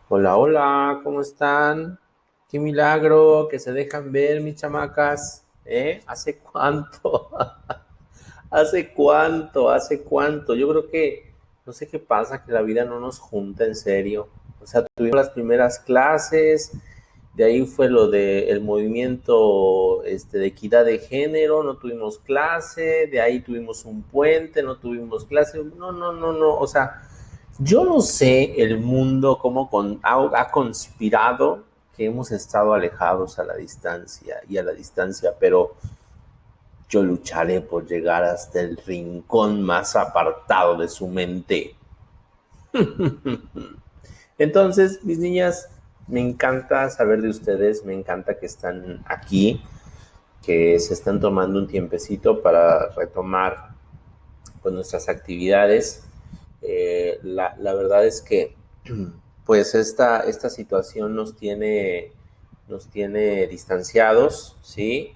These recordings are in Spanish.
Hola, hola, ¿cómo están? Qué milagro que se dejan ver, mis chamacas. ¿Eh? ¿Hace cuánto? ¿Hace cuánto? ¿Hace cuánto? Yo creo que, no sé qué pasa, que la vida no nos junta en serio. O sea, tuvimos las primeras clases, de ahí fue lo del movimiento de equidad de género, no tuvimos clase, de ahí tuvimos un puente, no tuvimos clase. No, no, no, no. O sea, yo no sé el mundo cómo ha conspirado que hemos estado alejados a la distancia y a la distancia, pero yo lucharé por llegar hasta el rincón más apartado de su mente. Entonces, mis niñas, me encanta saber de ustedes, me encanta que están aquí, que se están tomando un tiempecito para retomar pues, nuestras actividades. La verdad es que pues esta situación nos tiene distanciados, ¿sí?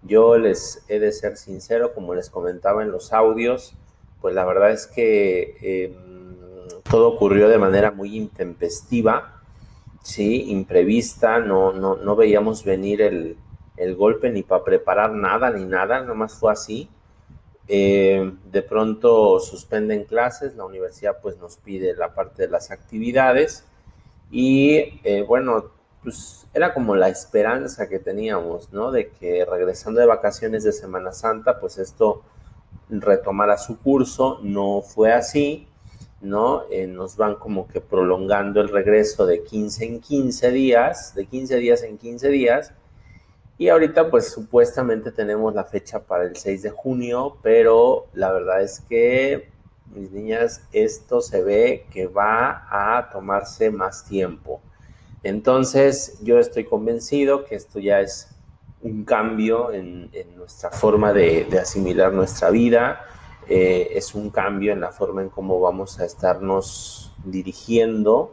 Yo les he de ser sincero, como les comentaba en los audios, pues la verdad es que todo ocurrió de manera muy intempestiva, ¿sí? Imprevista, no veíamos venir el golpe ni para preparar nada ni nada, nomás fue así. De pronto suspenden clases, la universidad pues nos pide la parte de las actividades y bueno, pues era como la esperanza que teníamos, ¿no? De que regresando de vacaciones de Semana Santa, pues esto retomara su curso, no fue así, ¿no? Nos van como que prolongando el regreso de 15 en 15 días, de 15 días en 15 días, y ahorita pues supuestamente tenemos la fecha para el 6 de junio, pero la verdad es que, mis niñas, esto se ve que va a tomarse más tiempo. Entonces yo estoy convencido que esto ya es un cambio en nuestra forma de asimilar nuestra vida, es un cambio en la forma en cómo vamos a estarnos dirigiendo,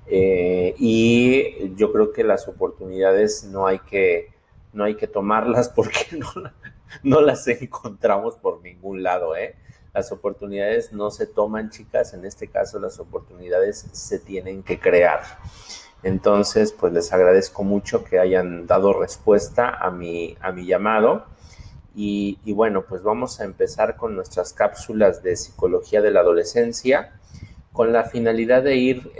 y yo creo que las oportunidades no hay que tomarlas porque no las encontramos por ningún lado, ¿eh? Las oportunidades no se toman, chicas, en este caso las oportunidades se tienen que crear. Entonces, pues les agradezco mucho que hayan dado respuesta a mi llamado. Y bueno, pues vamos a empezar con nuestras cápsulas de psicología de la adolescencia, con la finalidad de ir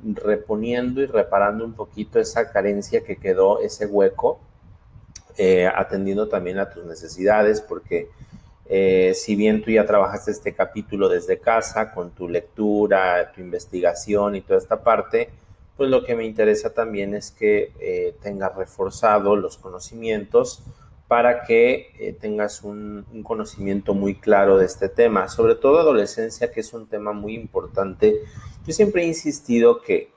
reponiendo y reparando un poquito esa carencia que quedó, ese hueco, atendiendo también a tus necesidades, porque si bien tú ya trabajaste este capítulo desde casa, con tu lectura, tu investigación y toda esta parte, pues lo que me interesa también es que tengas reforzado los conocimientos para que tengas un conocimiento muy claro de este tema, sobre todo adolescencia, que es un tema muy importante. Yo siempre he insistido que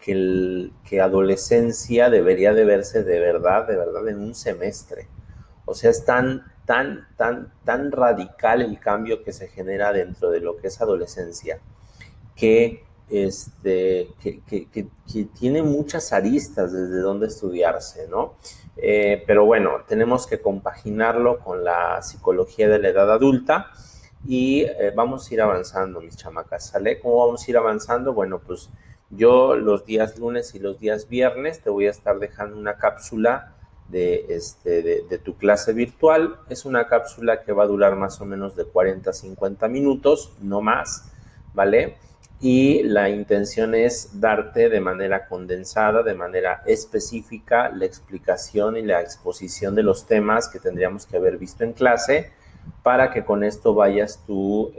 adolescencia debería de verse de verdad, en un semestre. O sea, es tan radical el cambio que se genera dentro de lo que es adolescencia, que, que tiene muchas aristas desde donde estudiarse, ¿no? Pero bueno, tenemos que compaginarlo con la psicología de la edad adulta y vamos a ir avanzando, mis chamacas, ¿sale? ¿Cómo vamos a ir avanzando? Bueno, pues yo los días lunes y los días viernes te voy a estar dejando una cápsula de tu clase virtual. Es una cápsula que va a durar más o menos de 40 a 50 minutos, no más, ¿vale? Y la intención es darte de manera condensada, de manera específica, la explicación y la exposición de los temas que tendríamos que haber visto en clase, para que con esto vayas tú,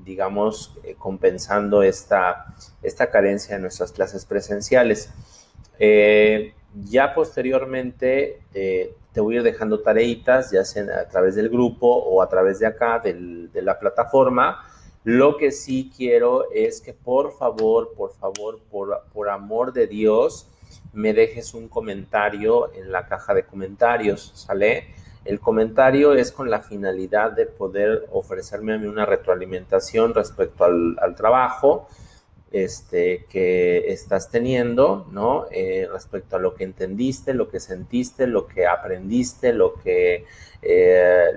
digamos, compensando esta carencia en nuestras clases presenciales. Ya posteriormente te voy a ir dejando tareitas, ya sea a través del grupo o a través de acá, de la plataforma. Lo que sí quiero es que por favor, por amor de Dios, me dejes un comentario en la caja de comentarios, ¿sale? El comentario es con la finalidad de poder ofrecerme a mí una retroalimentación respecto al trabajo que estás teniendo, ¿no? Respecto a lo que entendiste, lo que sentiste, lo que aprendiste, eh,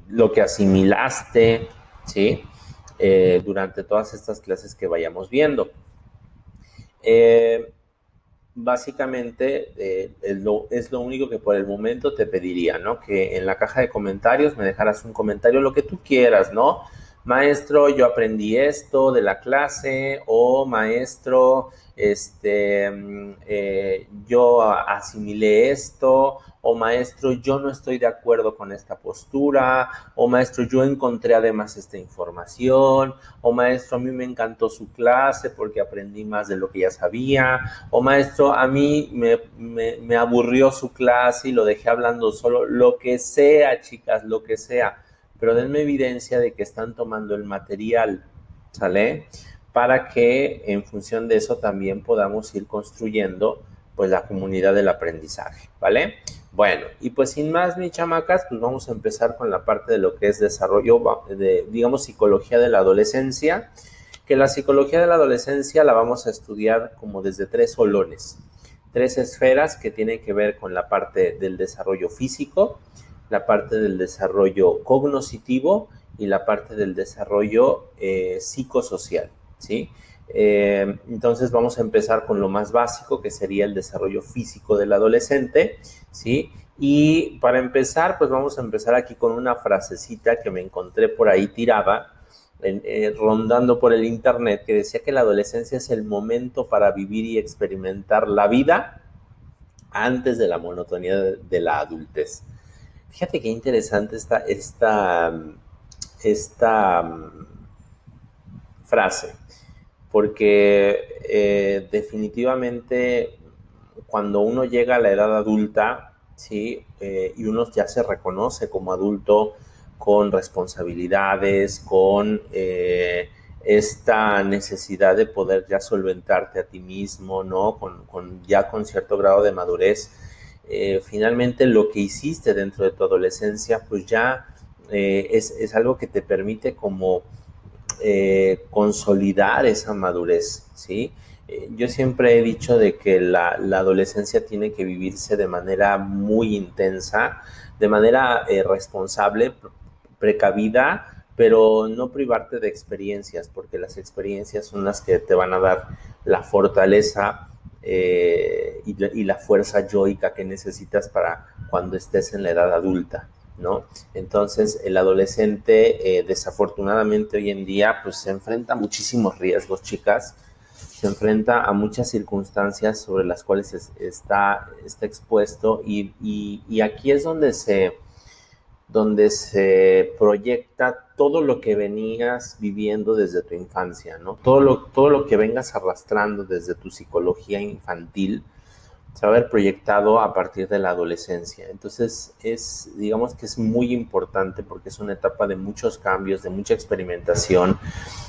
lo que asimilaste, ¿sí? Durante todas estas clases que vayamos viendo. Básicamente es lo único que por el momento te pediría, ¿no? Que en la caja de comentarios me dejaras un comentario, lo que tú quieras, ¿no? Maestro, yo aprendí esto de la clase, o maestro, yo asimilé esto, o maestro, yo no estoy de acuerdo con esta postura, o maestro, yo encontré además esta información, o maestro, a mí me encantó su clase porque aprendí más de lo que ya sabía, o maestro, a mí me aburrió su clase y lo dejé hablando solo, lo que sea, chicas, lo que sea, pero denme evidencia de que están tomando el material, ¿sale? Para que en función de eso también podamos ir construyendo pues la comunidad del aprendizaje, ¿vale? Bueno, y pues sin más, mis chamacas, pues vamos a empezar con la parte de lo que es desarrollo, digamos, psicología de la adolescencia, que la psicología de la adolescencia la vamos a estudiar como desde tres solones, tres esferas que tienen que ver con la parte del desarrollo físico, la parte del desarrollo cognoscitivo y la parte del desarrollo psicosocial, ¿sí? Entonces vamos a empezar con lo más básico, que sería el desarrollo físico del adolescente, ¿sí? Y para empezar, pues vamos a empezar aquí con una frasecita que me encontré por ahí tirada, rondando por el internet, que decía que la adolescencia es el momento para vivir y experimentar la vida antes de la monotonía de la adultez. Fíjate qué interesante esta frase, porque definitivamente cuando uno llega a la edad adulta, ¿sí? Y uno ya se reconoce como adulto con responsabilidades, con esta necesidad de poder ya solventarte a ti mismo, ¿no? Ya con cierto grado de madurez. Finalmente lo que hiciste dentro de tu adolescencia, pues ya es algo que te permite como consolidar esa madurez, ¿sí? Yo siempre he dicho de que la adolescencia tiene que vivirse de manera muy intensa, de manera responsable, precavida, pero no privarte de experiencias, porque las experiencias son las que te van a dar la fortaleza y la fuerza yoica que necesitas para cuando estés en la edad adulta, ¿no? Entonces, el adolescente, desafortunadamente hoy en día, pues se enfrenta a muchísimos riesgos, chicas, se enfrenta a muchas circunstancias sobre las cuales está expuesto y aquí es donde se proyecta todo lo que venías viviendo desde tu infancia, ¿no? Todo lo que vengas arrastrando desde tu psicología infantil se va a ver proyectado a partir de la adolescencia. Entonces, digamos que es muy importante porque es una etapa de muchos cambios, de mucha experimentación.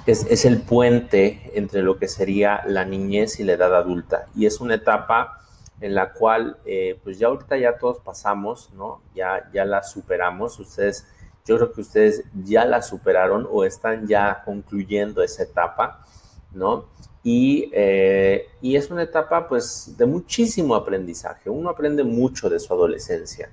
Es el puente entre lo que sería la niñez y la edad adulta. Y es una etapa en la cual, pues ya ahorita ya todos pasamos, ¿no? Ya la superamos. Yo creo que ustedes ya la superaron o están ya concluyendo esa etapa, ¿no? Y es una etapa pues de muchísimo aprendizaje. Uno aprende mucho de su adolescencia.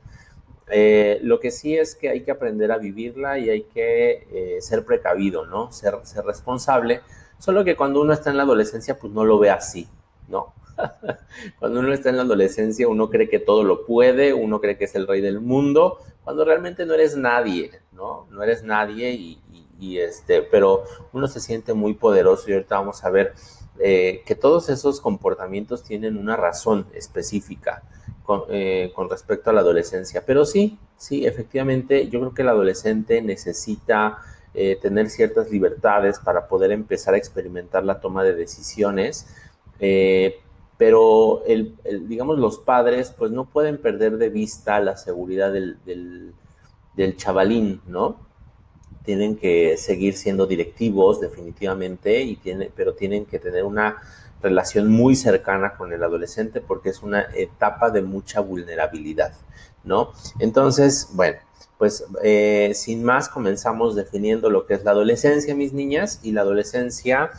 Lo que sí es que hay que aprender a vivirla y hay que ser precavido, ¿no? Ser responsable. Solo que cuando uno está en la adolescencia pues no lo ve así, ¿no? Cuando uno está en la adolescencia uno cree que todo lo puede, uno cree que es el rey del mundo, cuando realmente no eres nadie, ¿no? No eres nadie pero uno se siente muy poderoso y ahorita vamos a ver que todos esos comportamientos tienen una razón específica con respecto a la adolescencia. Pero sí, efectivamente, yo creo que el adolescente necesita tener ciertas libertades para poder empezar a experimentar la toma de decisiones, pero digamos los padres pues no pueden perder de vista la seguridad del chavalín, ¿no? Tienen que seguir siendo directivos definitivamente, pero tienen que tener una relación muy cercana con el adolescente porque es una etapa de mucha vulnerabilidad, ¿no? Entonces, bueno, pues sin más comenzamos definiendo lo que es la adolescencia, mis niñas, y la adolescencia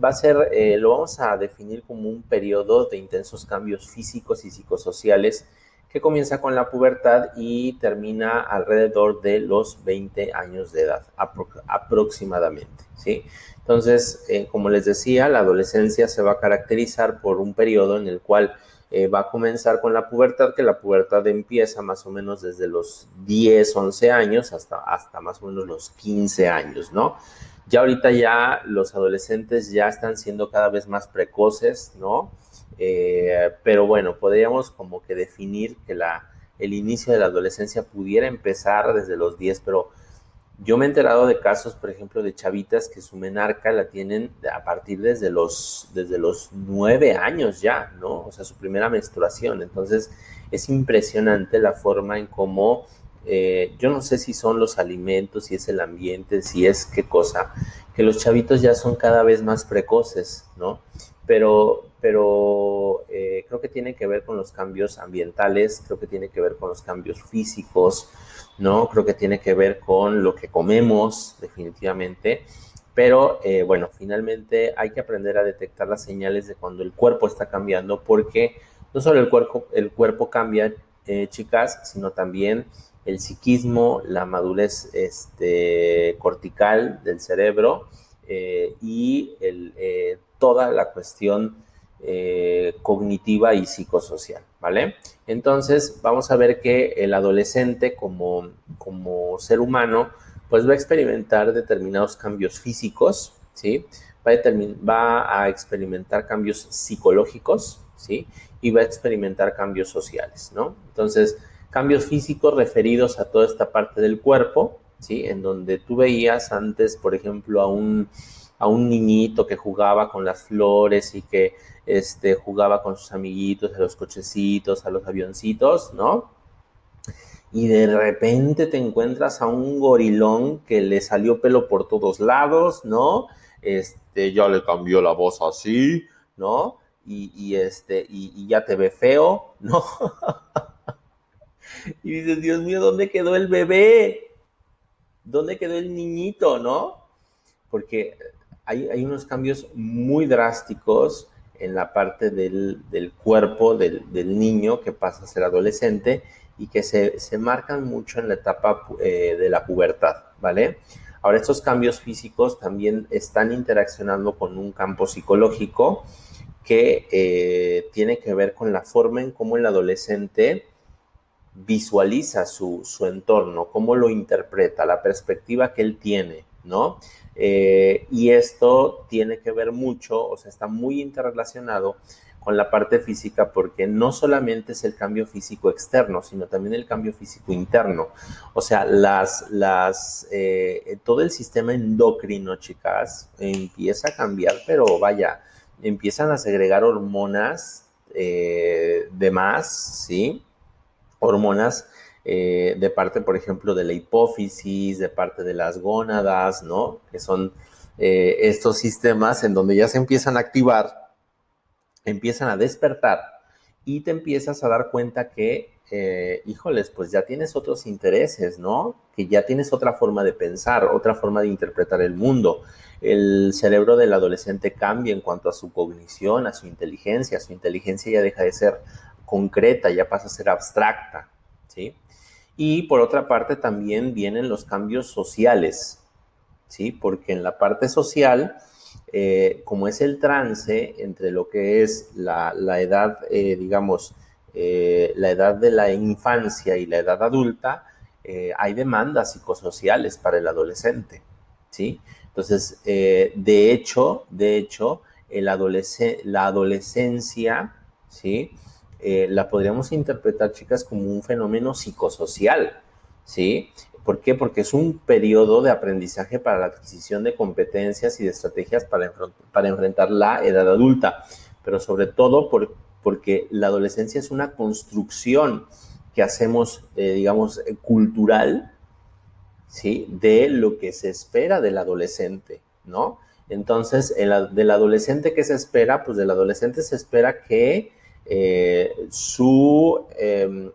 va a ser, lo vamos a definir como un periodo de intensos cambios físicos y psicosociales que comienza con la pubertad y termina alrededor de los 20 años de edad, aproximadamente, ¿sí? Entonces, como les decía, la adolescencia se va a caracterizar por un periodo en el cual va a comenzar con la pubertad, que la pubertad empieza más o menos desde los 10, 11 años hasta más o menos los 15 años, ¿no? Ya ahorita ya los adolescentes ya están siendo cada vez más precoces, ¿no? Pero bueno, podríamos como que definir que el inicio de la adolescencia pudiera empezar desde los 10, pero yo me he enterado de casos, por ejemplo, de chavitas que su menarca la tienen a partir desde los 9 años ya, ¿no? O sea, su primera menstruación. Entonces, es impresionante la forma en cómo, yo no sé si son los alimentos, si es el ambiente, si es qué cosa, que los chavitos ya son cada vez más precoces, ¿no? Pero creo que tiene que ver con los cambios ambientales, creo que tiene que ver con los cambios físicos, ¿no? Creo que tiene que ver con lo que comemos, definitivamente. Pero bueno, finalmente hay que aprender a detectar las señales de cuando el cuerpo está cambiando, porque no solo el cuerpo cambia, chicas, sino también el psiquismo, la madurez cortical del cerebro y toda la cuestión cognitiva y psicosocial, ¿vale? Entonces, vamos a ver que el adolescente como ser humano, pues va a experimentar determinados cambios físicos, ¿sí? Va a experimentar cambios psicológicos, ¿sí? Y va a experimentar cambios sociales, ¿no? Entonces, cambios físicos referidos a toda esta parte del cuerpo, ¿sí? En donde tú veías antes, por ejemplo, a un niñito que jugaba con las flores y que jugaba con sus amiguitos, a los cochecitos, a los avioncitos, ¿no? Y de repente te encuentras a un gorilón que le salió pelo por todos lados, ¿no? Ya le cambió la voz así, ¿no? Y ya te ve feo, ¿no? Y dices, Dios mío, ¿dónde quedó el bebé? ¿Dónde quedó el niñito, no? Porque hay unos cambios muy drásticos en la parte del cuerpo del niño que pasa a ser adolescente y que se marcan mucho en la etapa de la pubertad, ¿vale? Ahora, estos cambios físicos también están interaccionando con un campo psicológico que tiene que ver con la forma en cómo el adolescente visualiza su entorno, cómo lo interpreta, la perspectiva que él tiene, ¿no? Y esto tiene que ver mucho, o sea, está muy interrelacionado con la parte física porque no solamente es el cambio físico externo, sino también el cambio físico interno. O sea, todo el sistema endocrino, chicas, empieza a cambiar, pero vaya, empiezan a segregar hormonas de más, ¿sí? Hormonas de parte, por ejemplo, de la hipófisis, de parte de las gónadas, ¿no? Que son estos sistemas en donde ya se empiezan a activar, empiezan a despertar y te empiezas a dar cuenta que, híjoles, pues ya tienes otros intereses, ¿no? Que ya tienes otra forma de pensar, otra forma de interpretar el mundo. El cerebro del adolescente cambia en cuanto a su cognición, a su inteligencia ya deja de ser concreta, ya pasa a ser abstracta, ¿sí? Y por otra parte también vienen los cambios sociales, ¿sí? Porque en la parte social, como es el trance entre lo que es la edad, digamos, la edad de la infancia y la edad adulta, hay demandas psicosociales para el adolescente, ¿sí? Entonces, de hecho, la adolescencia, ¿sí? La podríamos interpretar, chicas, como un fenómeno psicosocial, ¿sí? ¿Por qué? Porque es un periodo de aprendizaje para la adquisición de competencias y de estrategias para enfrentar la edad adulta, pero sobre todo porque la adolescencia es una construcción que hacemos, digamos, cultural, ¿sí? De lo que se espera del adolescente, ¿no? Entonces, del adolescente, ¿qué se espera? Pues del adolescente se espera que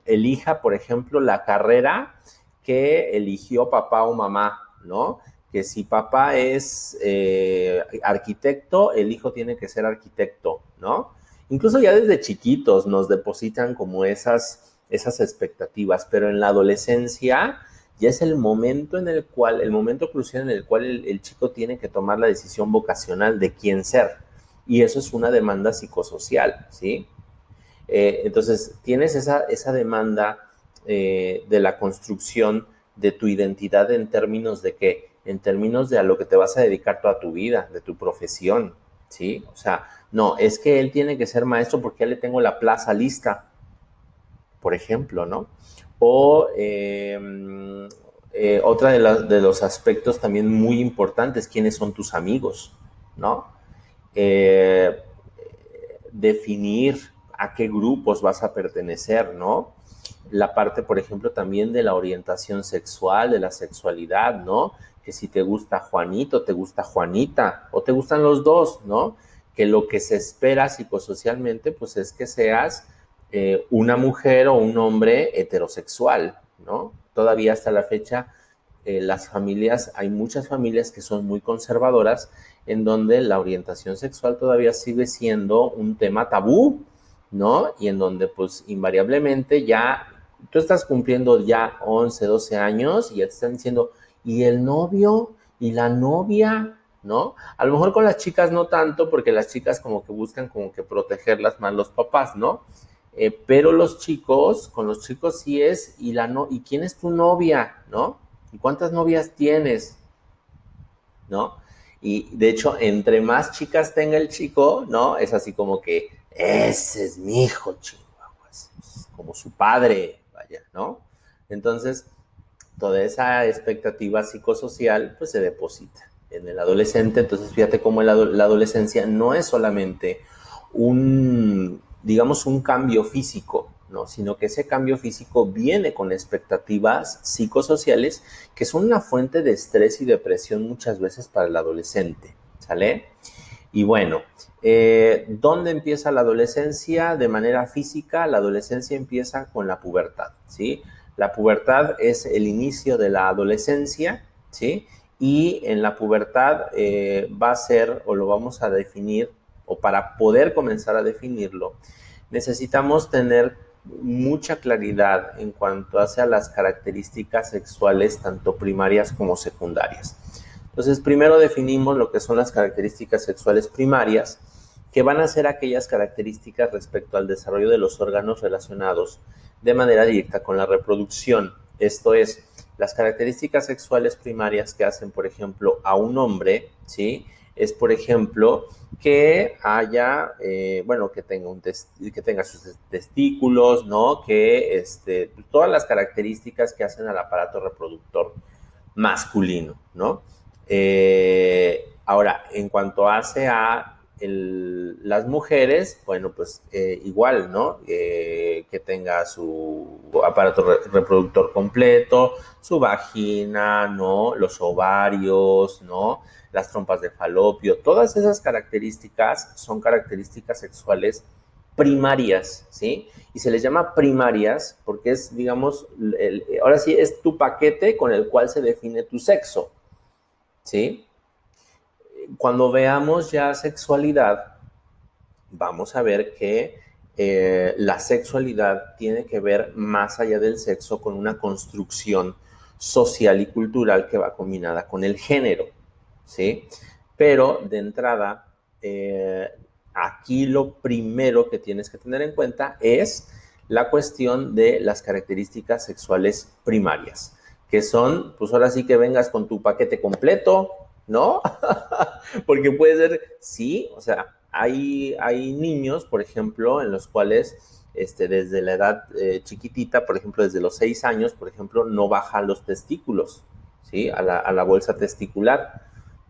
elija, por ejemplo, la carrera que eligió papá o mamá, ¿no? Que si papá es arquitecto, el hijo tiene que ser arquitecto, ¿no? Incluso ya desde chiquitos nos depositan como esas expectativas, pero en la adolescencia ya es el momento el momento crucial en el cual el chico tiene que tomar la decisión vocacional de quién ser. Y eso es una demanda psicosocial, ¿sí? Entonces, tienes esa demanda de la construcción de tu identidad en términos de qué, en términos de a lo que te vas a dedicar toda tu vida, de tu profesión, ¿sí? O sea, no, es que él tiene que ser maestro porque ya le tengo la plaza lista, por ejemplo, ¿no? O otra de los aspectos también muy importantes, quiénes son tus amigos, ¿no? Eh, Definir a qué grupos vas a pertenecer, ¿no? La parte, por ejemplo, también de la orientación sexual, de la sexualidad, ¿no? Que si te gusta Juanito, te gusta Juanita, o te gustan los dos, ¿no? Que lo que se espera psicosocialmente, pues es que seas una mujer o un hombre heterosexual, ¿no? Todavía hasta la fecha, las familias, hay muchas familias que son muy conservadoras, en donde la orientación sexual todavía sigue siendo un tema tabú, ¿no? Y en donde pues invariablemente ya tú estás cumpliendo ya 11, 12 años y ya te están diciendo, ¿y el novio? ¿Y la novia? ¿No? A lo mejor con las chicas no tanto, porque las chicas como que buscan como que protegerlas más los papás, ¿no? Pero los chicos, con los chicos sí es, ¿y, ¿y quién es tu novia? ¿No? ¿Y cuántas novias tienes? ¿No? Y de hecho, entre más chicas tenga el chico, ¿no? Es así como que, ese es mi hijo, chihuahuas, es como su padre, vaya, ¿no? Entonces, toda esa expectativa psicosocial, pues se deposita en el adolescente. Entonces, fíjate cómo la adolescencia no es solamente digamos, un cambio físico, ¿no? Sino que ese cambio físico viene con expectativas psicosociales que son una fuente de estrés y depresión muchas veces para el adolescente, ¿sale? Y bueno, ¿dónde empieza la adolescencia? De manera física, la adolescencia empieza con la pubertad, ¿sí? La pubertad es el inicio de la adolescencia, ¿sí? Y en la pubertad va a ser, o lo vamos a definir, o para poder comenzar a definirlo, necesitamos tener mucha claridad en cuanto hacia las características sexuales, tanto primarias como secundarias. Entonces, primero definimos lo que son las características sexuales primarias, que van a ser aquellas características respecto al desarrollo de los órganos relacionados de manera directa con la reproducción. Esto es, las características sexuales primarias que hacen, por ejemplo, a un hombre, ¿sí? Es, por ejemplo, que haya, bueno, que tenga sus testículos, ¿no? Que todas las características que hacen al aparato reproductor masculino, ¿no? Ahora, en cuanto hace a las mujeres, bueno, pues igual, ¿no? Que tenga su aparato reproductor completo, su vagina, ¿no? Los ovarios, ¿no? Las trompas de falopio, todas esas características son características sexuales primarias, ¿sí? Y se les llama primarias porque es, digamos, ahora sí es tu paquete con el cual se define tu sexo, ¿sí? Cuando veamos ya sexualidad, vamos a ver que la sexualidad tiene que ver más allá del sexo con una construcción social y cultural que va combinada con el género, ¿sí? Pero de entrada, aquí lo primero que tienes que tener en cuenta es la cuestión de las características sexuales primarias, que son, pues ahora sí que vengas con tu paquete completo, ¿no? Porque puede ser, sí, o sea, hay niños, por ejemplo, en los cuales desde la edad chiquitita, por ejemplo, desde los 6 años, por ejemplo, no bajan los testículos, ¿sí? A la bolsa testicular,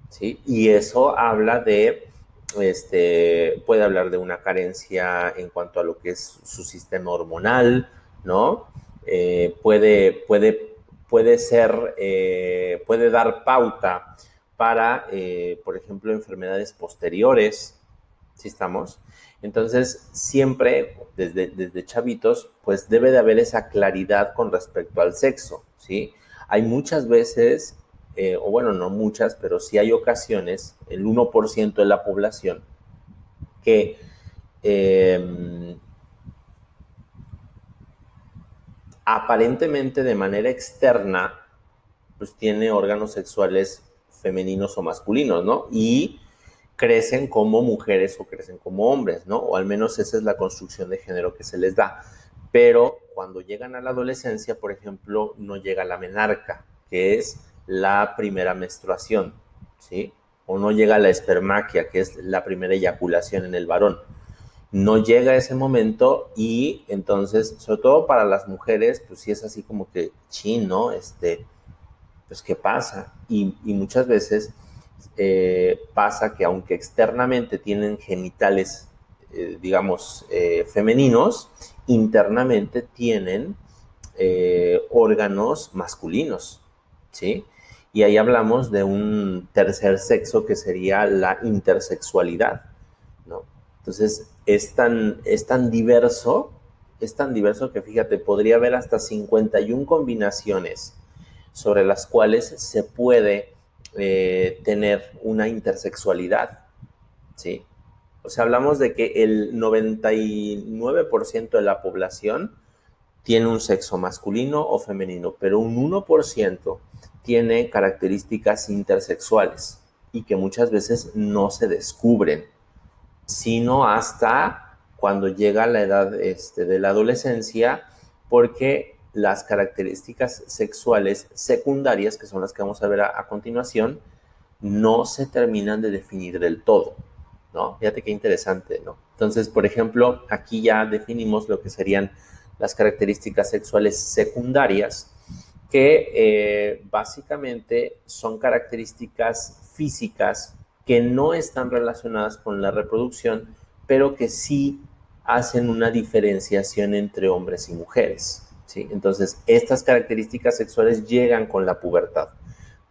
¿sí? Y eso habla de, puede hablar de una carencia en cuanto a lo que es su sistema hormonal, ¿no? Puede ser, puede dar pauta para, por ejemplo, enfermedades posteriores, ¿sí estamos? Entonces, siempre, desde chavitos, pues debe de haber esa claridad con respecto al sexo, ¿sí? Hay muchas veces, o bueno, no muchas, pero sí hay ocasiones, el 1% de la población, que aparentemente de manera externa, pues tiene órganos sexuales femeninos o masculinos, ¿no? Y crecen como mujeres o crecen como hombres, ¿no? O al menos esa es la construcción de género que se les da. Pero cuando llegan a la adolescencia, por ejemplo, no llega la menarca, que es la primera menstruación, ¿sí? O no llega la espermaquia, que es la primera eyaculación en el varón. No llega ese momento y entonces, sobre todo para las mujeres, pues sí es así como que, chin, ¿no? Pues ¿qué pasa? Y muchas veces pasa que aunque externamente tienen genitales, digamos, femeninos, internamente tienen órganos masculinos, ¿sí? Y ahí hablamos de un tercer sexo que sería la intersexualidad, ¿no? Entonces, es tan diverso que fíjate, podría haber hasta 51 combinaciones sobre las cuales se puede tener una intersexualidad, ¿sí? O sea, hablamos de que el 99% de la población tiene un sexo masculino o femenino, pero un 1% tiene características intersexuales y que muchas veces no se descubren, sino hasta cuando llega la edad de la adolescencia, porque las características sexuales secundarias, que son las que vamos a ver a continuación, no se terminan de definir del todo, ¿no? Fíjate qué interesante, ¿no? Entonces, por ejemplo, aquí ya definimos lo que serían las características sexuales secundarias, que básicamente son características físicas que no están relacionadas con la reproducción, pero que sí hacen una diferenciación entre hombres y mujeres, ¿sí? Entonces, estas características sexuales llegan con la pubertad,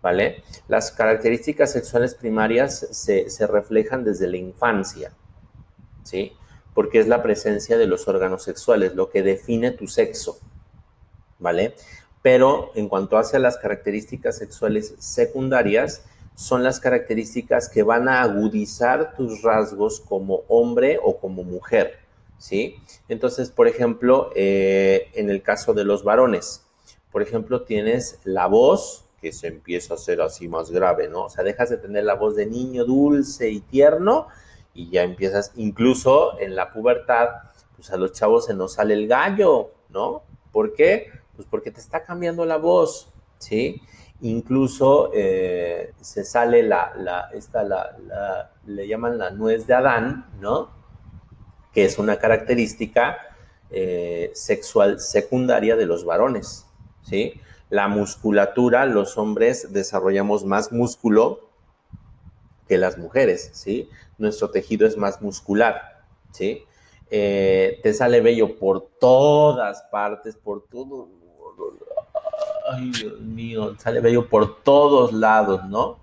¿vale? Las características sexuales primarias se reflejan desde la infancia, ¿sí? Porque es la presencia de los órganos sexuales, lo que define tu sexo, ¿vale? Pero en cuanto hacia las características sexuales secundarias, son las características que van a agudizar tus rasgos como hombre o como mujer, ¿sí? Entonces, por ejemplo, en el caso de los varones, por ejemplo, tienes la voz que se empieza a hacer así más grave, ¿no? O sea, dejas de tener la voz de niño dulce y tierno y ya empiezas, incluso en la pubertad, pues a los chavos se nos sale el gallo, ¿no? ¿Por qué? Pues porque te está cambiando la voz, ¿sí? Incluso se sale le llaman la nuez de Adán, ¿no? Que es una característica sexual secundaria de los varones, ¿sí? La musculatura, los hombres desarrollamos más músculo que las mujeres, ¿sí? Nuestro tejido es más muscular, ¿sí? Te sale vello por todas partes, por todo. Ay, Dios mío, sale vello por todos lados, ¿no?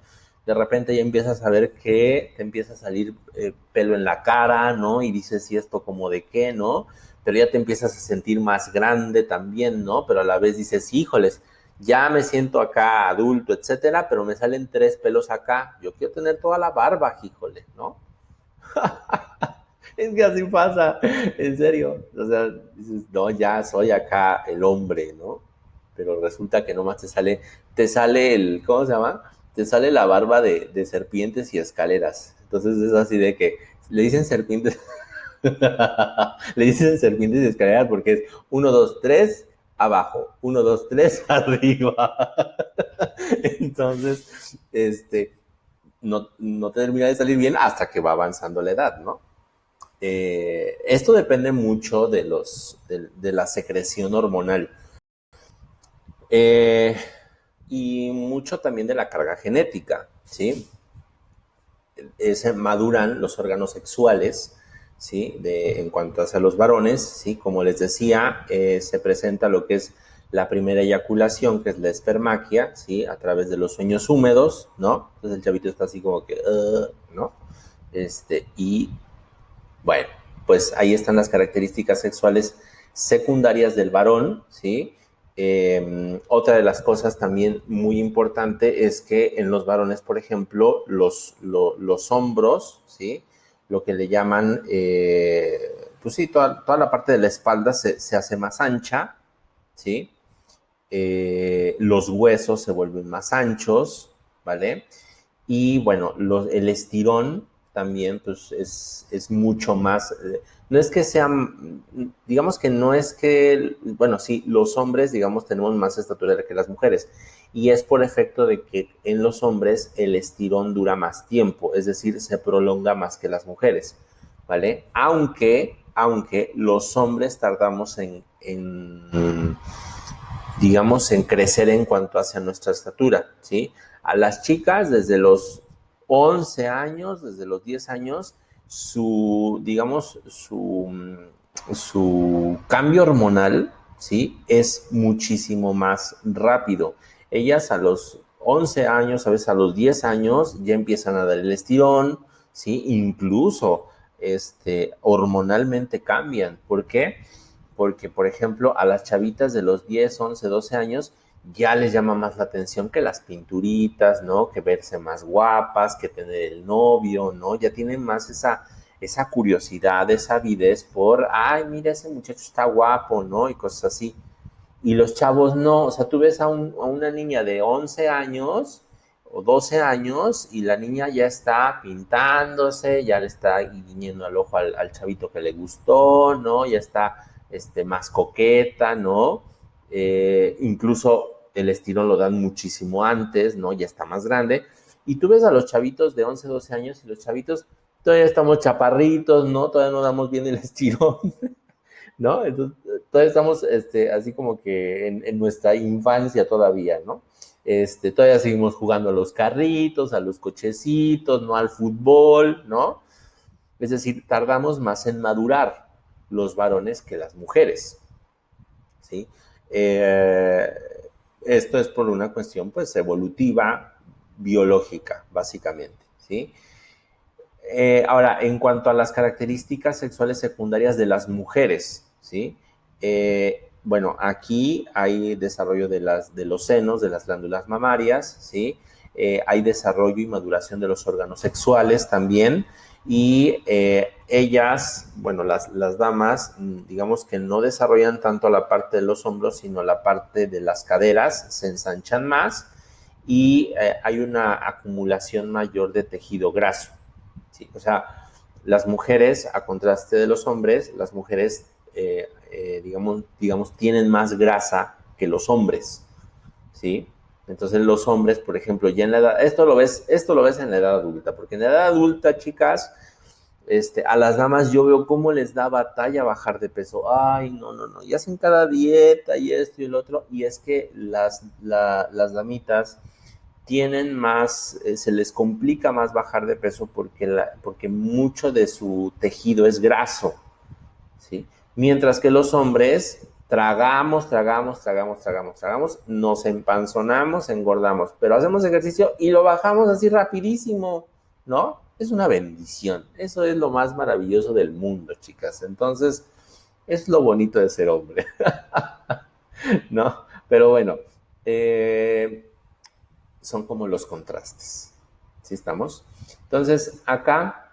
De repente ya empiezas a ver que te empieza a salir pelo en la cara, ¿no? Y dices, ¿y esto como de qué, no? Pero ya te empiezas a sentir más grande también, ¿no? Pero a la vez dices, híjoles, ya me siento acá adulto, etcétera, pero me salen 3 pelos acá. Yo quiero tener toda la barba, híjole, ¿no? Es que así pasa, en serio. O sea, dices, no, ya soy acá el hombre, ¿no? Pero resulta que nomás te sale el, ¿cómo se llama? Te sale la barba de serpientes y escaleras. Entonces es así de que le dicen serpientes, le dicen serpientes y escaleras porque es 1, 2, 3 abajo, 1, 2, 3 arriba. Entonces, no termina de salir bien hasta que va avanzando la edad, ¿no? Esto depende mucho de la secreción hormonal eh, y mucho también de la carga genética, ¿sí? Se maduran los órganos sexuales, ¿sí? En cuanto hacia los varones, ¿sí? Como les decía, se presenta lo que es la primera eyaculación, que es la espermaquia, ¿sí? A través de los sueños húmedos, ¿no? Entonces el chavito está así como que, ¿no? Y bueno, pues ahí están las características sexuales secundarias del varón, ¿sí? Otra de las cosas también muy importante es que en los varones, por ejemplo, los hombros, ¿sí? Lo que le llaman, pues sí, toda la parte de la espalda se hace más ancha, ¿sí? Los huesos se vuelven más anchos, ¿vale? Y bueno, el estirón también pues es mucho más, no es que sean, digamos que no es que, bueno, sí, los hombres, digamos, tenemos más estatura que las mujeres, y es por efecto de que en los hombres el estirón dura más tiempo, es decir, se prolonga más que las mujeres, ¿vale? Aunque los hombres tardamos digamos, en crecer en cuanto hacia nuestra estatura, ¿sí? A las chicas desde los 11 años, desde los 10 años, digamos, su cambio hormonal, ¿sí? Es muchísimo más rápido. Ellas a los 11 años, a veces a los 10 años, ya empiezan a dar el estirón, ¿sí? Incluso hormonalmente cambian. ¿Por qué? Porque, por ejemplo, a las chavitas de los 10, 11, 12 años ya les llama más la atención que las pinturitas, ¿no? Que verse más guapas, que tener el novio, ¿no? Ya tienen más esa curiosidad, esa avidez por, ay, mira, ese muchacho está guapo, ¿no? Y cosas así. Y los chavos no, o sea, tú ves a una niña de 11 años o 12 años y la niña ya está pintándose, ya le está guiñando al ojo al chavito que le gustó, ¿no? Ya está más coqueta, ¿no? Incluso el estirón lo dan muchísimo antes, ¿no? Ya está más grande. Y tú ves a los chavitos de 11 12 años y los chavitos todavía estamos chaparritos, ¿no? Todavía no damos bien el estirón. ¿No? Entonces, todavía estamos así como que en nuestra infancia todavía, ¿no? Todavía seguimos jugando a los carritos, a los cochecitos, ¿no? Al fútbol, ¿no? Es decir, tardamos más en madurar los varones que las mujeres, ¿sí? Eh, Esto es por una cuestión, pues, evolutiva, biológica, básicamente, ¿sí? Ahora, en cuanto a las características sexuales secundarias de las mujeres, ¿sí? Bueno, aquí hay desarrollo de los senos, de las glándulas mamarias, ¿sí? Hay desarrollo y maduración de los órganos sexuales también. Y ellas, bueno, las damas, digamos que no desarrollan tanto la parte de los hombros, sino la parte de las caderas, se ensanchan más y hay una acumulación mayor de tejido graso. ¿Sí? O sea, las mujeres, a contraste de los hombres, las mujeres, digamos, tienen más grasa que los hombres, ¿sí? Entonces los hombres, por ejemplo, ya en la edad, esto lo ves en la edad adulta, porque en la edad adulta, chicas, a las damas yo veo cómo les da batalla bajar de peso. Ay, no, no, no, y hacen cada dieta y esto y el otro, y es que las damitas tienen más, se les complica más bajar de peso porque mucho de su tejido es graso, ¿sí? Mientras que los hombres tragamos, nos empanzonamos, engordamos, pero hacemos ejercicio y lo bajamos así rapidísimo, ¿no? Es una bendición, eso es lo más maravilloso del mundo, chicas. Entonces, es lo bonito de ser hombre, ¿no? Pero bueno, son como los contrastes. ¿Sí estamos? Entonces, acá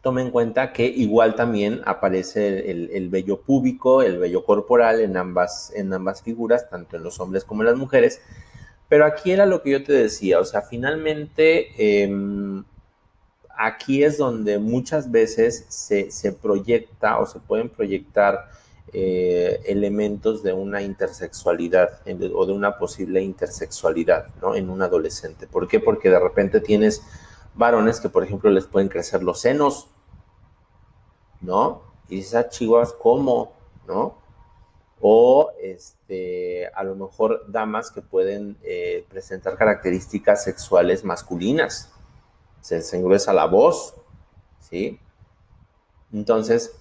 tome en cuenta que igual también aparece el vello púbico, el vello corporal en ambas figuras, tanto en los hombres como en las mujeres. Pero aquí era lo que yo te decía, o sea, finalmente aquí es donde muchas veces se proyecta o se pueden proyectar elementos de una intersexualidad o de una posible intersexualidad, ¿no? En un adolescente. ¿Por qué? Porque de repente tienes varones que, por ejemplo, les pueden crecer los senos, ¿no? Y dices, ah, chihuahuas, ¿cómo? ¿No? O a lo mejor damas que pueden presentar características sexuales masculinas. Se engruesa la voz, ¿sí? Entonces,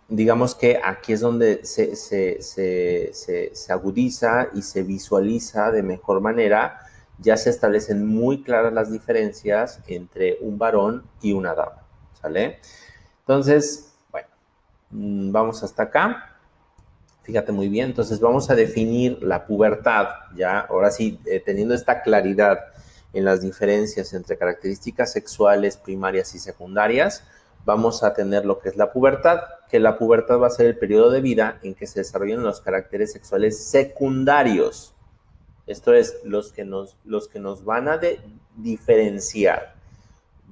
digamos que aquí es donde se agudiza y se visualiza de mejor manera, ya se establecen muy claras las diferencias entre un varón y una dama, ¿sale? Entonces, bueno, vamos hasta acá. Fíjate muy bien, entonces vamos a definir la pubertad, ya, ahora sí, teniendo esta claridad en las diferencias entre características sexuales primarias y secundarias, vamos a tener lo que es la pubertad, que la pubertad va a ser el periodo de vida en que se desarrollan los caracteres sexuales secundarios. Esto es, los que nos van a diferenciar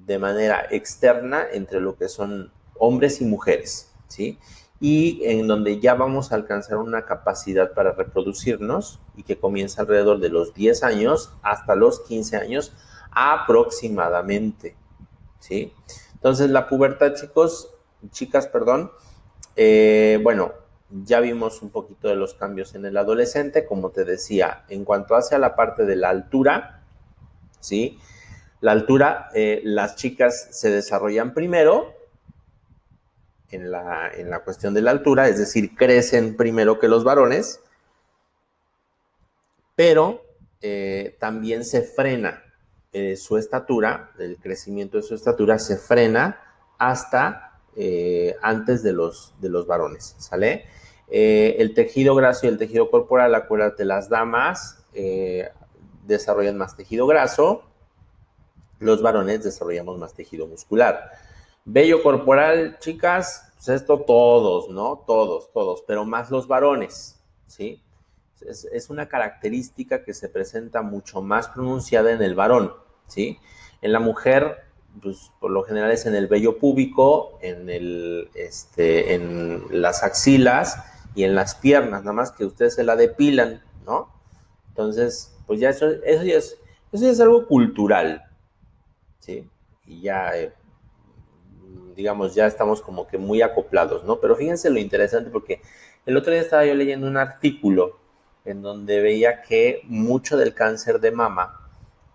de manera externa entre lo que son hombres y mujeres, ¿sí? Y en donde ya vamos a alcanzar una capacidad para reproducirnos y que comienza alrededor de los 10 años hasta los 15 años aproximadamente, ¿sí? Entonces, la pubertad, chicas, perdón, bueno, ya vimos un poquito de los cambios en el adolescente, como te decía, en cuanto hacia la parte de la altura, ¿sí? La altura, las chicas se desarrollan primero en la cuestión de la altura, es decir, crecen primero que los varones, pero también se frena su estatura, el crecimiento de su estatura se frena hasta antes de los varones, ¿sale? El tejido graso y el tejido corporal, acuérdate, las damas desarrollan más tejido graso, los varones desarrollamos más tejido muscular. Vello corporal, chicas, pues esto todos, ¿no? Todos, pero más los varones, ¿sí? Es una característica que se presenta mucho más pronunciada en el varón, ¿sí? En la mujer, pues por lo general es en el vello púbico, en las axilas y en las piernas, nada más que ustedes se la depilan, ¿no? Entonces, pues ya eso ya es algo cultural, ¿sí? Y ya, digamos, ya estamos como que muy acoplados, ¿no? Pero fíjense lo interesante porque el otro día estaba yo leyendo un artículo en donde veía que mucho del cáncer de mama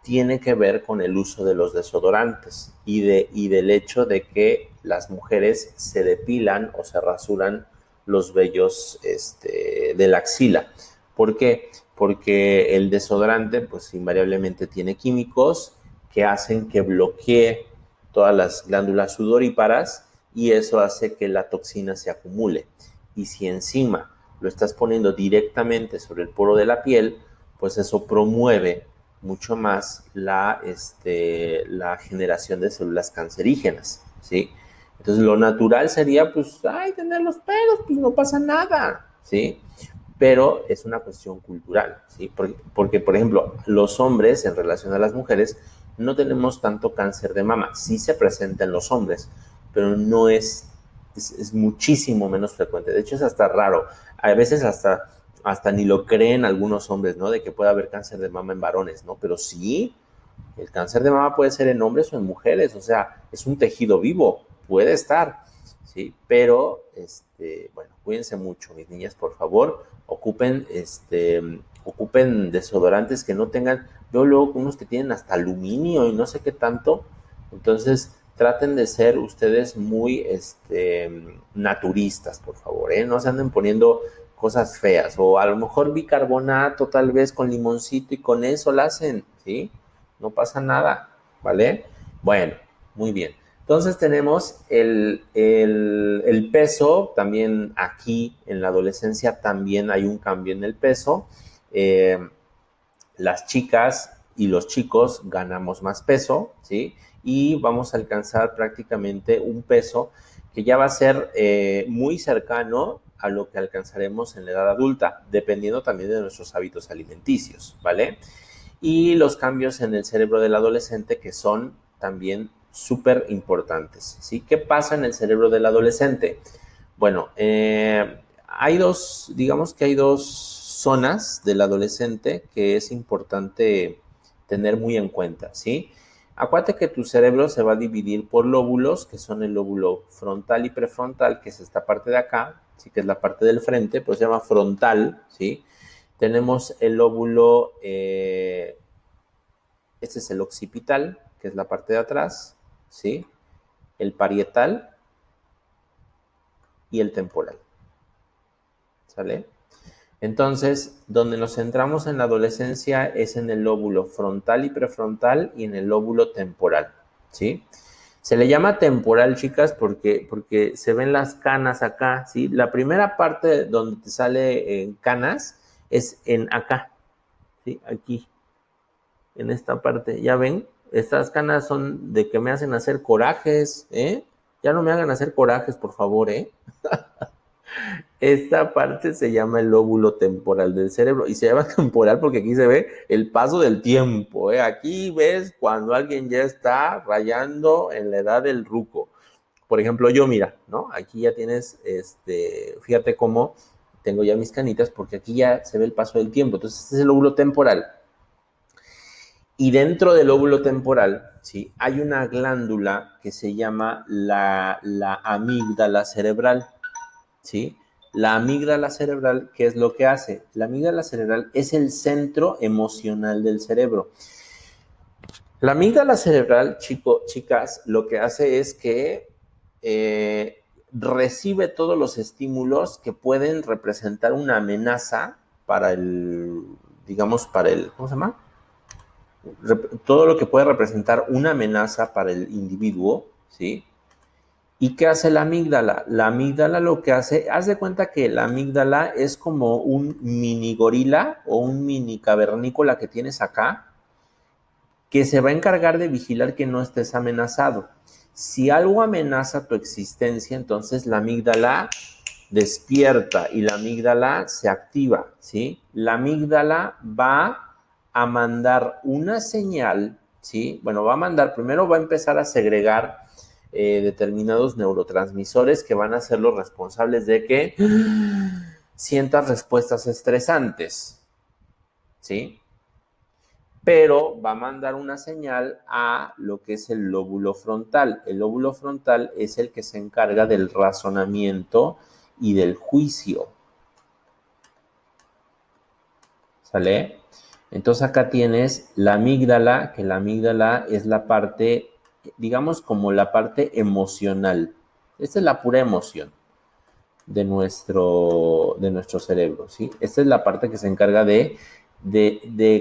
tiene que ver con el uso de los desodorantes y del hecho de que las mujeres se depilan o se rasuran los vellos de la axila. ¿Por qué? Porque el desodorante pues invariablemente tiene químicos que hacen que bloquee todas las glándulas sudoríparas y eso hace que la toxina se acumule. Y si encima lo estás poniendo directamente sobre el poro de la piel, pues eso promueve mucho más la generación de células cancerígenas, ¿sí? Entonces lo natural sería, pues, ay, tener los pelos, pues no pasa nada, ¿sí? Pero es una cuestión cultural, ¿sí? Porque, por ejemplo, los hombres en relación a las mujeres no tenemos tanto cáncer de mama. Sí se presenta en los hombres, pero no es muchísimo menos frecuente. De hecho, es hasta raro. A veces hasta ni lo creen algunos hombres, ¿no? De que pueda haber cáncer de mama en varones, ¿no? Pero sí, el cáncer de mama puede ser en hombres o en mujeres. O sea, es un tejido vivo, puede estar, ¿sí? Pero, bueno, cuídense mucho, mis niñas, por favor. Ocupen desodorantes que no tengan, veo luego unos que tienen hasta aluminio y no sé qué tanto. Entonces, traten de ser ustedes muy naturistas, por favor, ¿eh? No se anden poniendo cosas feas, o a lo mejor bicarbonato tal vez con limoncito y con eso la hacen, ¿sí? No pasa nada, ¿vale? Bueno, muy bien. Entonces tenemos el peso, también aquí en la adolescencia también hay un cambio en el peso. Las chicas y los chicos ganamos más peso, ¿sí? Y vamos a alcanzar prácticamente un peso que ya va a ser muy cercano a lo que alcanzaremos en la edad adulta, dependiendo también de nuestros hábitos alimenticios, ¿vale? Y los cambios en el cerebro del adolescente que son también súper importantes, ¿sí? ¿Qué pasa en el cerebro del adolescente? Bueno, digamos que hay dos zonas del adolescente que es importante tener muy en cuenta, ¿sí? Acuérdate que tu cerebro se va a dividir por lóbulos, que son el lóbulo frontal y prefrontal, que es esta parte de acá, ¿sí? Que es la parte del frente, pues se llama frontal, ¿sí? Tenemos el lóbulo, este es el occipital, que es la parte de atrás, ¿sí? El parietal y el temporal, ¿sale? Entonces, donde nos centramos en la adolescencia es en el lóbulo frontal y prefrontal y en el lóbulo temporal, ¿sí? Se le llama temporal, chicas, porque se ven las canas acá, ¿sí? La primera parte donde te sale en canas es en acá, ¿sí? Aquí, en esta parte, ¿ya ven? Estas canas son de que me hacen hacer corajes, ¿eh? Ya no me hagan hacer corajes, por favor, ¿eh? Esta parte se llama el lóbulo temporal del cerebro y se llama temporal porque aquí se ve el paso del tiempo, ¿eh? Aquí ves cuando alguien ya está rayando en la edad del ruco. Por ejemplo, yo, mira, ¿no? Aquí ya tienes, fíjate cómo tengo ya mis canitas porque aquí ya se ve el paso del tiempo. Entonces, este es el lóbulo temporal. Y dentro del lóbulo temporal, ¿sí? Hay una glándula que se llama la amígdala cerebral, ¿sí? La amígdala cerebral, ¿qué es lo que hace? La amígdala cerebral es el centro emocional del cerebro. La amígdala cerebral, chicas, lo que hace es que recibe todos los estímulos que pueden representar una amenaza para el, digamos, para el, ¿cómo se llama? Todo lo que puede representar una amenaza para el individuo, ¿sí? ¿Y qué hace la amígdala? La amígdala lo que hace, haz de cuenta que la amígdala es como un mini gorila o un mini cavernícola que tienes acá, que se va a encargar de vigilar que no estés amenazado. Si algo amenaza tu existencia, entonces la amígdala despierta y la amígdala se activa, ¿sí? La amígdala va a mandar una señal, ¿sí? Bueno, primero va a empezar a segregar determinados neurotransmisores que van a ser los responsables de que sientas respuestas estresantes, ¿sí? Pero va a mandar una señal a lo que es el lóbulo frontal. El lóbulo frontal es el que se encarga del razonamiento y del juicio. ¿Sale? Entonces acá tienes la amígdala, que la amígdala es la parte, digamos como la parte emocional. Esta es la pura emoción de nuestro cerebro, ¿sí? Esta es la parte que se encarga de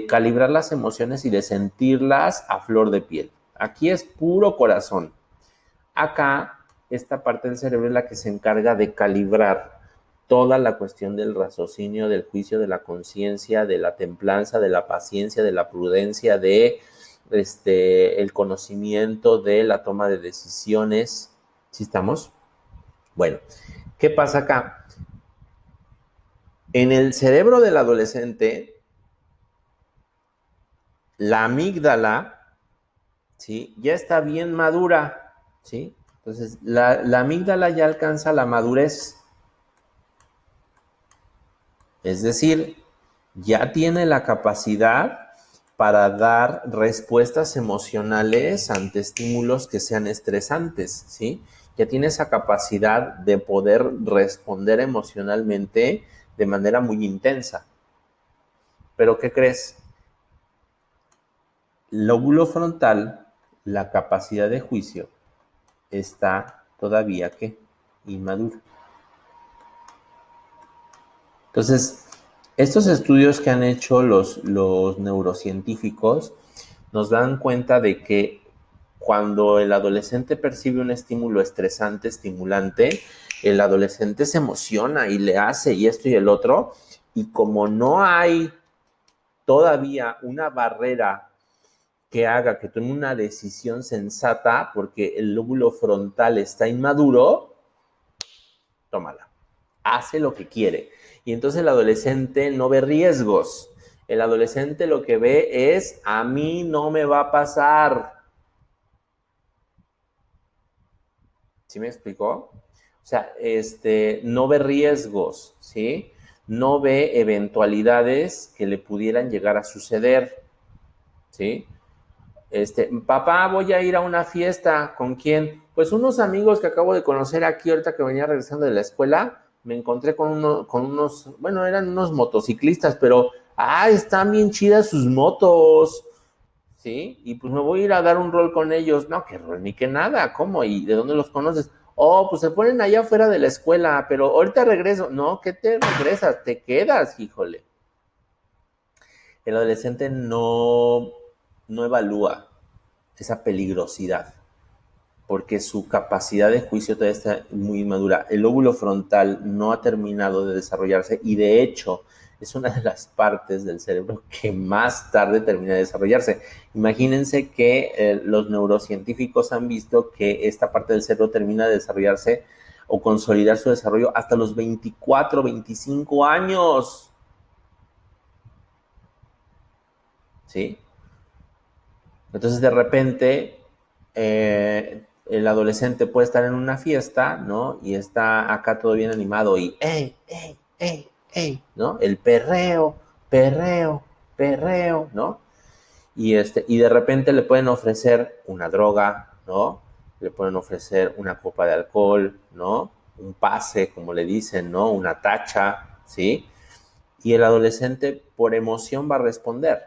calibrar las emociones y de sentirlas a flor de piel. Aquí es puro corazón. Acá, esta parte del cerebro es la que se encarga de calibrar toda la cuestión del raciocinio, del juicio, de la conciencia, de la templanza, de la paciencia, de la prudencia, de el conocimiento, de la toma de decisiones. ¿Sí estamos? Bueno, ¿qué pasa acá? En el cerebro del adolescente, la amígdala, ¿sí? Ya está bien madura, ¿sí? Entonces, la amígdala ya alcanza la madurez. Es decir, ya tiene la capacidad para dar respuestas emocionales ante estímulos que sean estresantes, ¿sí? Ya tiene esa capacidad de poder responder emocionalmente de manera muy intensa. Pero ¿qué crees? El lóbulo frontal, la capacidad de juicio, está todavía ¿qué? Inmadura. Entonces, estos estudios que han hecho los neurocientíficos nos dan cuenta de que cuando el adolescente percibe un estímulo estresante, estimulante, el adolescente se emociona y le hace y esto y el otro, y como no hay todavía una barrera que haga que tome una decisión sensata porque el lóbulo frontal está inmaduro, tómala. Hace lo que quiere. Y entonces el adolescente no ve riesgos. El adolescente lo que ve es, a mí no me va a pasar. ¿Sí me explicó? O sea, no ve riesgos, ¿sí? No ve eventualidades que le pudieran llegar a suceder, ¿sí? Papá, voy a ir a una fiesta. ¿Con quién? Pues unos amigos que acabo de conocer aquí ahorita que venía regresando de la escuela. Me encontré con unos, bueno, eran unos motociclistas, pero, están bien chidas sus motos, ¿sí? Y pues me voy a ir a dar un rol con ellos. No, qué rol, ni que nada. ¿Cómo? ¿Y de dónde los conoces? Oh, pues se ponen allá afuera de la escuela, pero ahorita regreso. No, ¿qué te regresas? Te quedas, híjole. El adolescente no evalúa esa peligrosidad, porque su capacidad de juicio todavía está muy inmadura. El lóbulo frontal no ha terminado de desarrollarse y de hecho es una de las partes del cerebro que más tarde termina de desarrollarse. Imagínense que los neurocientíficos han visto que esta parte del cerebro termina de desarrollarse o consolidar su desarrollo hasta los 24, 25 años. ¿Sí? Entonces, de repente, el adolescente puede estar en una fiesta, ¿no? Y está acá todo bien animado y, ¡ey, ey, ey, ey! ¿No? El perreo, perreo, perreo, ¿no? Y de repente le pueden ofrecer una droga, ¿no? Le pueden ofrecer una copa de alcohol, ¿no? Un pase, como le dicen, ¿no? Una tacha, ¿sí? Y el adolescente por emoción va a responder,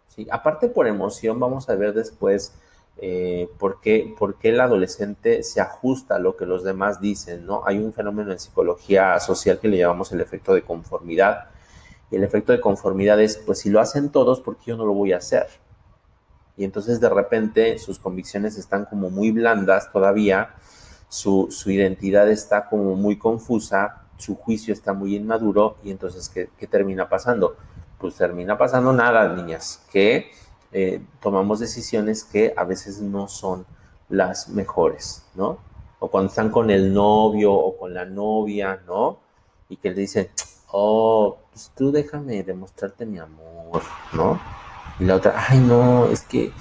¿sí? Aparte por emoción vamos a ver después por qué el adolescente se ajusta a lo que los demás dicen, ¿no? Hay un fenómeno en psicología social que le llamamos el efecto de conformidad. Y el efecto de conformidad es, pues si lo hacen todos, ¿por qué yo no lo voy a hacer? Y entonces de repente sus convicciones están como muy blandas todavía, su identidad está como muy confusa, su juicio está muy inmaduro y entonces ¿qué termina pasando? Pues termina pasando nada, niñas, que tomamos decisiones que a veces no son las mejores, ¿no? O cuando están con el novio o con la novia, ¿no? Y que le dicen, oh, pues tú déjame demostrarte mi amor, ¿no? Y la otra, ay, no, es que,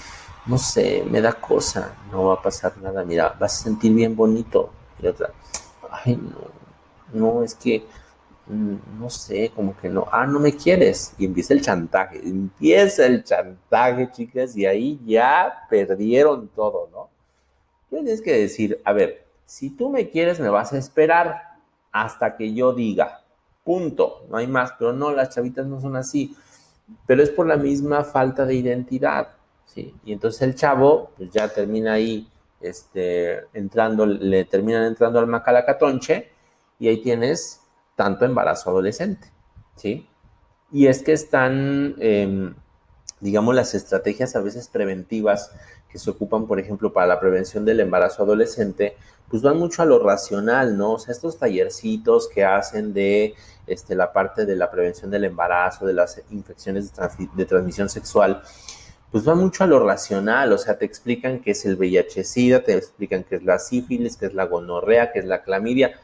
no sé, me da cosa, no va a pasar nada, mira, vas a sentir bien bonito. Y la otra, ay, no, no, es que, no sé, como que no, no me quieres. Y empieza el chantaje, chicas, y ahí ya perdieron todo, ¿no? Tienes que decir, a ver, si tú me quieres, me vas a esperar hasta que yo diga, punto, no hay más, pero no, las chavitas no son así, pero es por la misma falta de identidad, ¿sí? Y entonces el chavo, pues ya termina ahí, le terminan entrando al macalacatonche y ahí tienes tanto embarazo adolescente, ¿sí? Y es que están, digamos, las estrategias a veces preventivas que se ocupan, por ejemplo, para la prevención del embarazo adolescente, pues van mucho a lo racional, ¿no? O sea, estos tallercitos que hacen de la parte de la prevención del embarazo, de las infecciones de transmisión sexual, pues van mucho a lo racional, o sea, te explican qué es el VIH-Sida, te explican qué es la sífilis, qué es la gonorrea, qué es la clamidia,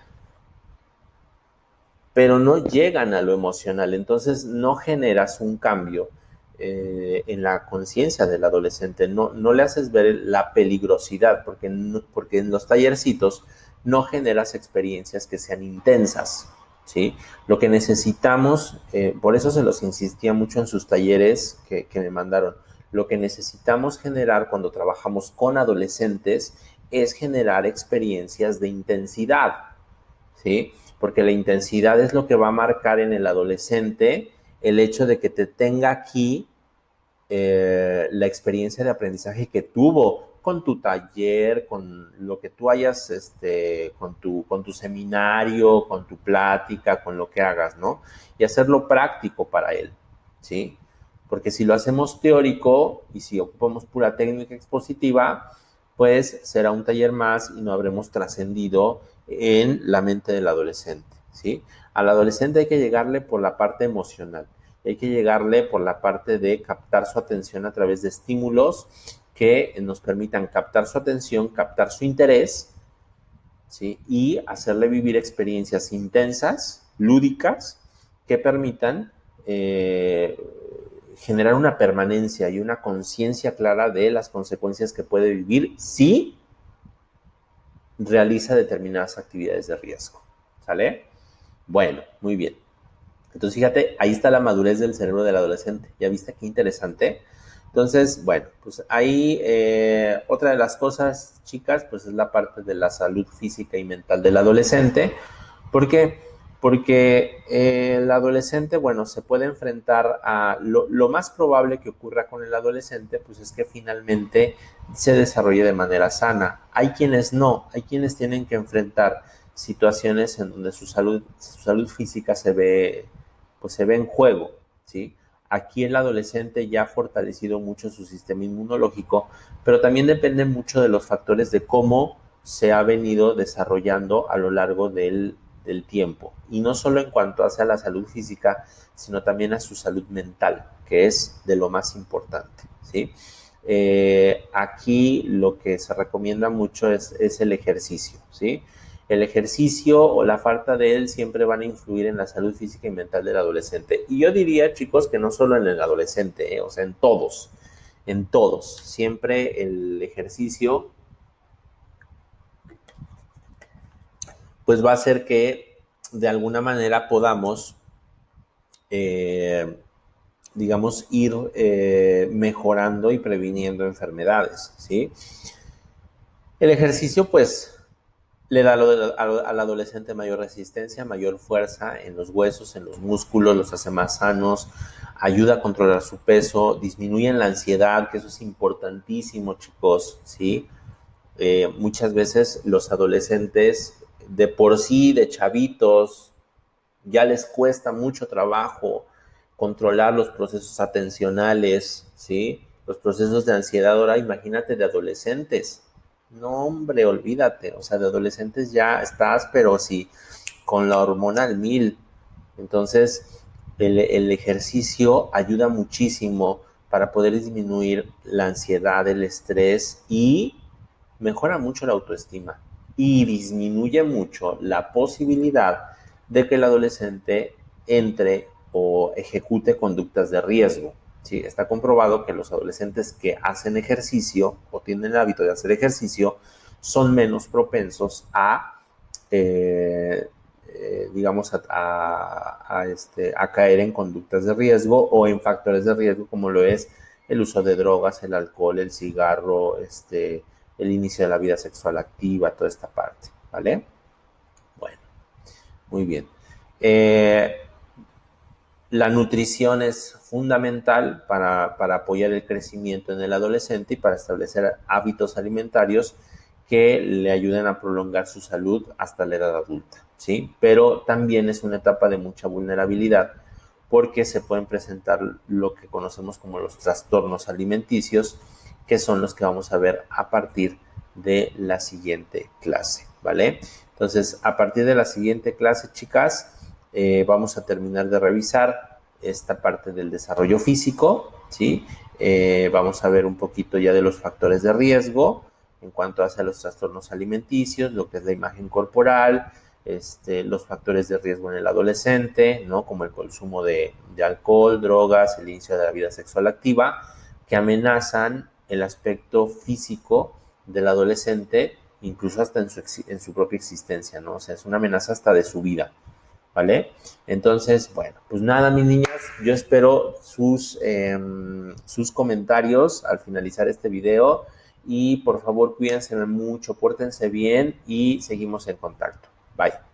pero no llegan a lo emocional, entonces no generas un cambio en la conciencia del adolescente, no le haces ver la peligrosidad, porque en los tallercitos no generas experiencias que sean intensas, ¿sí? Lo que necesitamos, por eso se los insistía mucho en sus talleres que me mandaron, lo que necesitamos generar cuando trabajamos con adolescentes es generar experiencias de intensidad, ¿sí? Porque la intensidad es lo que va a marcar en el adolescente el hecho de que te tenga aquí la experiencia de aprendizaje que tuvo con tu taller, con lo que tú hayas, con tu seminario, con tu plática, con lo que hagas, ¿no? Y hacerlo práctico para él, ¿sí? Porque si lo hacemos teórico y si ocupamos pura técnica expositiva, pues será un taller más y no habremos trascendido en la mente del adolescente, ¿sí? Al adolescente hay que llegarle por la parte emocional, hay que llegarle por la parte de captar su atención a través de estímulos que nos permitan captar su atención, captar su interés, ¿sí? Y hacerle vivir experiencias intensas, lúdicas, que permitan generar una permanencia y una conciencia clara de las consecuencias que puede vivir si realiza determinadas actividades de riesgo. ¿Sale? Bueno, muy bien. Entonces, fíjate, ahí está la madurez del cerebro del adolescente. ¿Ya viste qué interesante? Entonces, bueno, pues ahí otra de las cosas, chicas, pues es la parte de la salud física y mental del adolescente. ¿Por qué? Porque el adolescente, bueno, se puede enfrentar a lo más probable que ocurra con el adolescente, pues es que finalmente se desarrolle de manera sana. Hay quienes no, hay quienes tienen que enfrentar situaciones en donde su salud física pues se ve en juego, ¿sí? Aquí el adolescente ya ha fortalecido mucho su sistema inmunológico, pero también depende mucho de los factores de cómo se ha venido desarrollando a lo largo del tiempo. Y no solo en cuanto hace a la salud física, sino también a su salud mental, que es de lo más importante, ¿sí? Aquí lo que se recomienda mucho es el ejercicio, ¿sí? El ejercicio o la falta de él siempre van a influir en la salud física y mental del adolescente. Y yo diría, chicos, que no solo en el adolescente, o sea, en todos. Siempre el ejercicio, pues va a hacer que de alguna manera podamos, eh, digamos, ir mejorando y previniendo enfermedades, ¿sí? El ejercicio, pues, le da al adolescente mayor resistencia, mayor fuerza en los huesos, en los músculos, los hace más sanos, ayuda a controlar su peso, disminuye la ansiedad, que eso es importantísimo, chicos, ¿sí? Muchas veces los adolescentes de por sí, de chavitos, ya les cuesta mucho trabajo controlar los procesos atencionales, ¿sí? Los procesos de ansiedad. Ahora imagínate de adolescentes. No, hombre, olvídate. O sea, de adolescentes ya estás, pero sí, con la hormona al mil. Entonces, el ejercicio ayuda muchísimo para poder disminuir la ansiedad, el estrés y mejora mucho la autoestima y disminuye mucho la posibilidad de que el adolescente entre o ejecute conductas de riesgo. ¿Sí? Está comprobado que los adolescentes que hacen ejercicio o tienen el hábito de hacer ejercicio son menos propensos a, digamos, a caer en conductas de riesgo o en factores de riesgo como lo es el uso de drogas, el alcohol, el cigarro, el inicio de la vida sexual activa, toda esta parte, ¿vale? Bueno, muy bien. La nutrición es fundamental para apoyar el crecimiento en el adolescente y para establecer hábitos alimentarios que le ayuden a prolongar su salud hasta la edad adulta, ¿sí? Pero también es una etapa de mucha vulnerabilidad porque se pueden presentar lo que conocemos como los trastornos alimenticios, que son los que vamos a ver a partir de la siguiente clase, ¿vale? Entonces, a partir de la siguiente clase, chicas, vamos a terminar de revisar esta parte del desarrollo físico, ¿sí? Vamos a ver un poquito ya de los factores de riesgo en cuanto hacia los trastornos alimenticios, lo que es la imagen corporal, los factores de riesgo en el adolescente, ¿no? Como el consumo de alcohol, drogas, el inicio de la vida sexual activa, que amenazan el aspecto físico del adolescente, incluso hasta en su propia existencia, ¿no? O sea, es una amenaza hasta de su vida, ¿vale? Entonces, bueno, pues nada, mis niñas, yo espero sus comentarios al finalizar este video y por favor cuídense mucho, pórtense bien y seguimos en contacto. Bye.